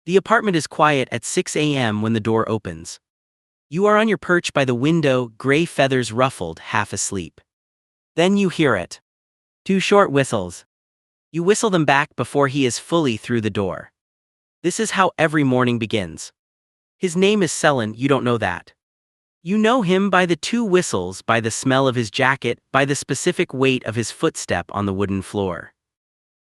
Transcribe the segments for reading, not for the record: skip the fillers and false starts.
The apartment is quiet at 6 a.m. when the door opens. You are on your perch by the window, gray feathers ruffled, half asleep. Then you hear it. 2 short whistles. You whistle them back before he is fully through the door. This is how every morning begins. His name is Selin, you don't know that. You know him by the 2 whistles, by the smell of his jacket, by the specific weight of his footstep on the wooden floor.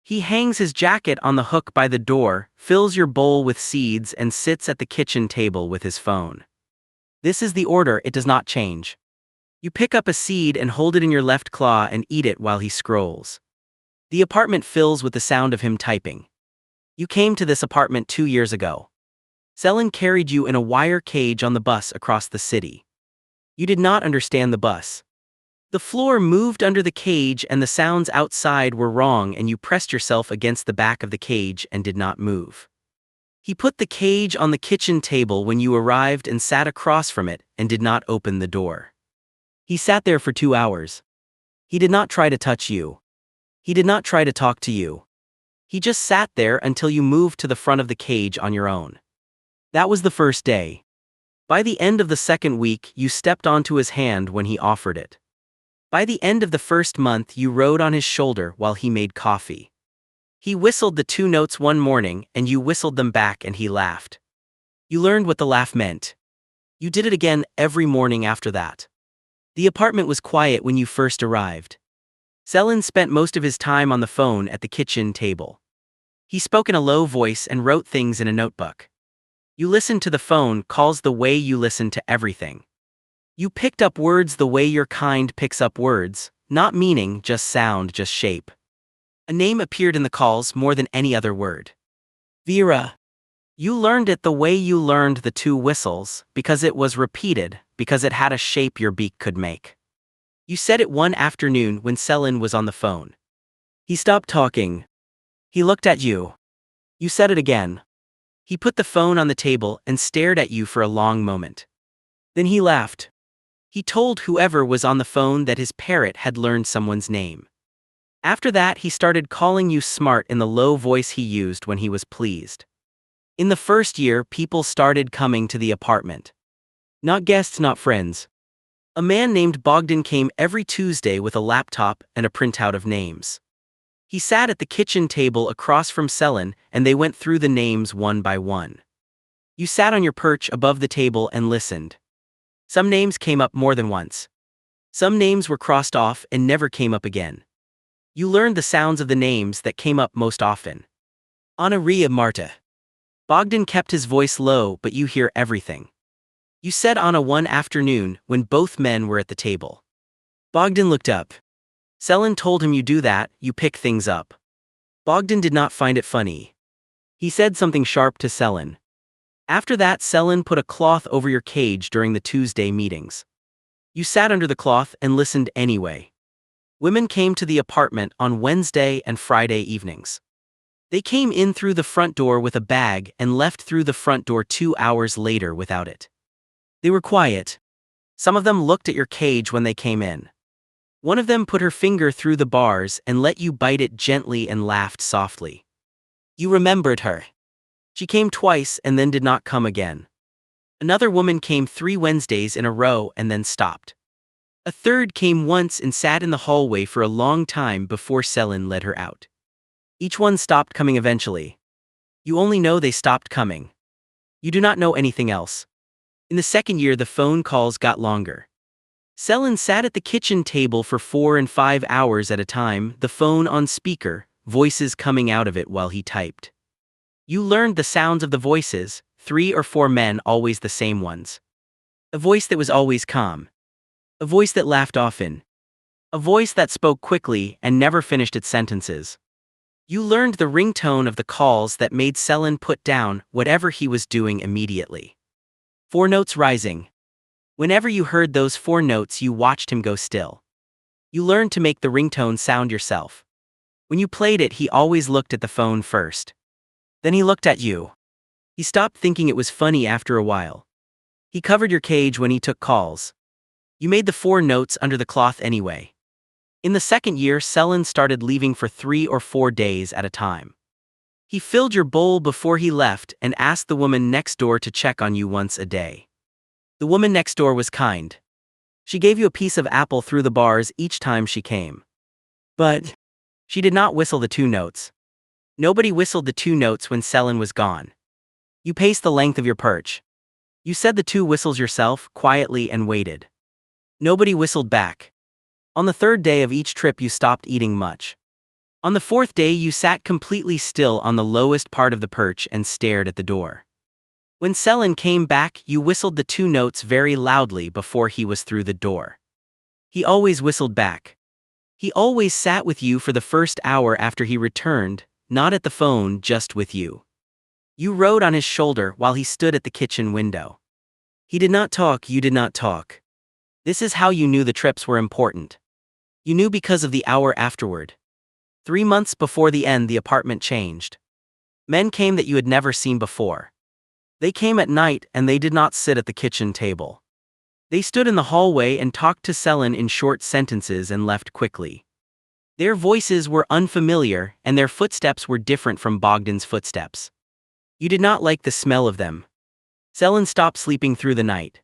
He hangs his jacket on the hook by the door, fills your bowl with seeds, and sits at the kitchen table with his phone. This is the order, it does not change. You pick up a seed and hold it in your left claw and eat it while he scrolls. The apartment fills with the sound of him typing. You came to this apartment 2 years ago. Selin carried you in a wire cage on the bus across the city. You did not understand the bus. The floor moved under the cage and the sounds outside were wrong, and you pressed yourself against the back of the cage and did not move. He put the cage on the kitchen table when you arrived and sat across from it and did not open the door. He sat there for 2 hours. He did not try to touch you. He did not try to talk to you. He just sat there until you moved to the front of the cage on your own. That was the first day. By the end of the second week, you stepped onto his hand when he offered it. By the end of the first month, you rode on his shoulder while he made coffee. He whistled the 2 notes one morning and you whistled them back and he laughed. You learned what the laugh meant. You did it again every morning after that. The apartment was quiet when you first arrived. Selin spent most of his time on the phone at the kitchen table. He spoke in a low voice and wrote things in a notebook. You listened to the phone calls the way you listen to everything. You picked up words the way your kind picks up words, not meaning, just sound, just shape. A name appeared in the calls more than any other word. Vera. You learned it the way you learned the 2 whistles, because it was repeated, because it had a shape your beak could make. You said it one afternoon when Selin was on the phone. He stopped talking. He looked at you. You said it again. He put the phone on the table and stared at you for a long moment. Then he laughed. He told whoever was on the phone that his parrot had learned someone's name. After that, he started calling you smart in the low voice he used when he was pleased. In the first year, people started coming to the apartment. Not guests, not friends. A man named Bogdan came every Tuesday with a laptop and a printout of names. He sat at the kitchen table across from Selin and they went through the names one by one. You sat on your perch above the table and listened. Some names came up more than once. Some names were crossed off and never came up again. You learned the sounds of the names that came up most often. Anna Ria Marta. Bogdan kept his voice low, but you hear everything. You said Anna one afternoon when both men were at the table. Bogdan looked up. Selin told him you do that, you pick things up. Bogdan did not find it funny. He said something sharp to Selin. After that, Selin put a cloth over your cage during the Tuesday meetings. You sat under the cloth and listened anyway. Women came to the apartment on Wednesday and Friday evenings. They came in through the front door with a bag and left through the front door 2 hours later without it. They were quiet. Some of them looked at your cage when they came in. One of them put her finger through the bars and let you bite it gently and laughed softly. You remembered her. She came twice and then did not come again. Another woman came 3 Wednesdays in a row and then stopped. A third came once and sat in the hallway for a long time before Selin led her out. Each one stopped coming eventually. You only know they stopped coming. You do not know anything else. In the second year, the phone calls got longer. Selin sat at the kitchen table for 4 and 5 hours at a time, the phone on speaker, voices coming out of it while he typed. You learned the sounds of the voices, 3 or 4 men, always the same ones. A voice that was always calm. A voice that laughed often. A voice that spoke quickly and never finished its sentences. You learned the ringtone of the calls that made Selin put down whatever he was doing immediately. 4 notes rising. Whenever you heard those 4 notes, you watched him go still. You learned to make the ringtone sound yourself. When you played it, he always looked at the phone first. Then he looked at you. He stopped thinking it was funny after a while. He covered your cage when he took calls. You made the 4 notes under the cloth anyway. In the second year, Selin started leaving for 3 or 4 days at a time. He filled your bowl before he left and asked the woman next door to check on you once a day. The woman next door was kind. She gave you a piece of apple through the bars each time she came. But she did not whistle the 2 notes. Nobody whistled the 2 notes when Selin was gone. You paced the length of your perch. You said the 2 whistles yourself, quietly, and waited. Nobody whistled back. On the 3rd day of each trip you stopped eating much. On the 4th day you sat completely still on the lowest part of the perch and stared at the door. When Selin came back, you whistled the 2 notes very loudly before he was through the door. He always whistled back. He always sat with you for the first hour after he returned, not at the phone, just with you. You rode on his shoulder while he stood at the kitchen window. He did not talk, you did not talk. This is how you knew the trips were important. You knew because of the hour afterward. 3 months before the end, the apartment changed. Men came that you had never seen before. They came at night and they did not sit at the kitchen table. They stood in the hallway and talked to Selin in short sentences and left quickly. Their voices were unfamiliar and their footsteps were different from Bogdan's footsteps. You did not like the smell of them. Selin stopped sleeping through the night.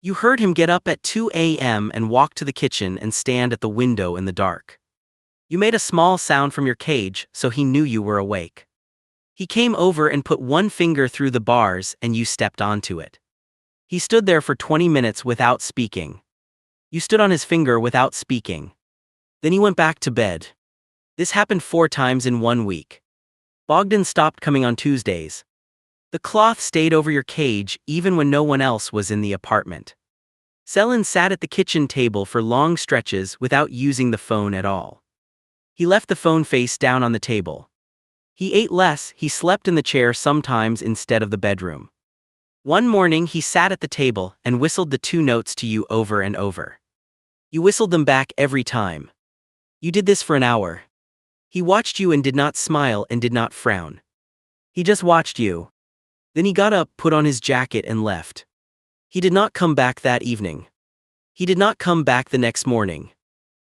You heard him get up at 2 a.m. and walk to the kitchen and stand at the window in the dark. You made a small sound from your cage, so he knew you were awake. He came over and put 1 finger through the bars and you stepped onto it. He stood there for 20 minutes without speaking. You stood on his finger without speaking. Then he went back to bed. This happened 4 times in 1 week. Bogdan stopped coming on Tuesdays. The cloth stayed over your cage even when no one else was in the apartment. Selin sat at the kitchen table for long stretches without using the phone at all. He left the phone face down on the table. He ate less, he slept in the chair sometimes instead of the bedroom. One morning he sat at the table and whistled the 2 notes to you over and over. You whistled them back every time. You did this for an hour. He watched you and did not smile and did not frown. He just watched you. Then he got up, put on his jacket and left. He did not come back that evening. He did not come back the next morning.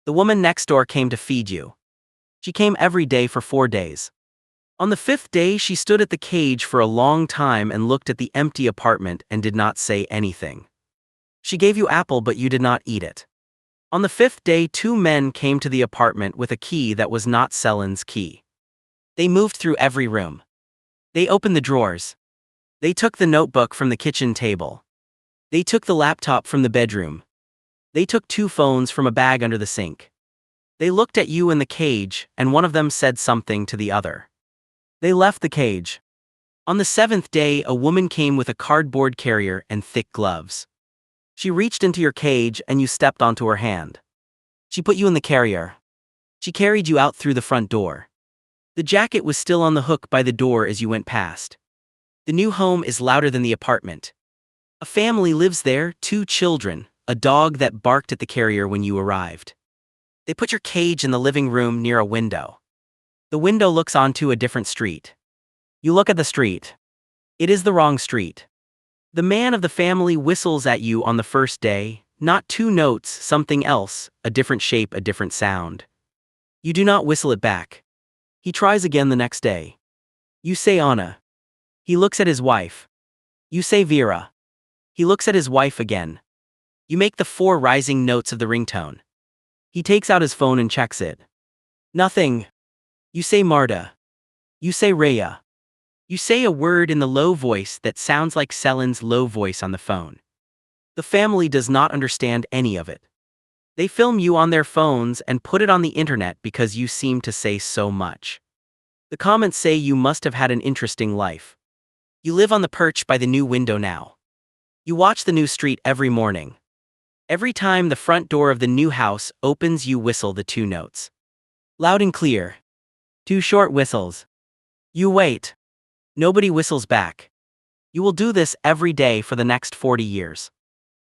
The woman next door came to feed you. She came every day for 4 days. On the 5th day she stood at the cage for a long time and looked at the empty apartment and did not say anything. She gave you apple but you did not eat it. On the 5th day 2 men came to the apartment with a key that was not Selin's key. They moved through every room. They opened the drawers. They took the notebook from the kitchen table. They took the laptop from the bedroom. They took 2 phones from a bag under the sink. They looked at you in the cage and one of them said something to the other. They left the cage. On the 7th day a woman came with a cardboard carrier and thick gloves. She reached into your cage and you stepped onto her hand. She put you in the carrier. She carried you out through the front door. The jacket was still on the hook by the door as you went past. The new home is louder than the apartment. A family lives there, 2 children, a dog that barked at the carrier when you arrived. They put your cage in the living room near a window. The window looks onto a different street. You look at the street. It is the wrong street. The man of the family whistles at you on the 1st day, not 2 notes, something else, a different shape, a different sound. You do not whistle it back. He tries again the next day. You say Anna. He looks at his wife. You say Vera. He looks at his wife again. You make the 4 rising notes of the ringtone. He takes out his phone and checks it. Nothing. You say Marta. You say Rhea. You say a word in the low voice that sounds like Selin's low voice on the phone. The family does not understand any of it. They film you on their phones and put it on the internet because you seem to say so much. The comments say you must have had an interesting life. You live on the perch by the new window now. You watch the new street every morning. Every time the front door of the new house opens you whistle the 2 notes. Loud and clear. 2 short whistles. You wait. Nobody whistles back. You will do this every day for the next 40 years.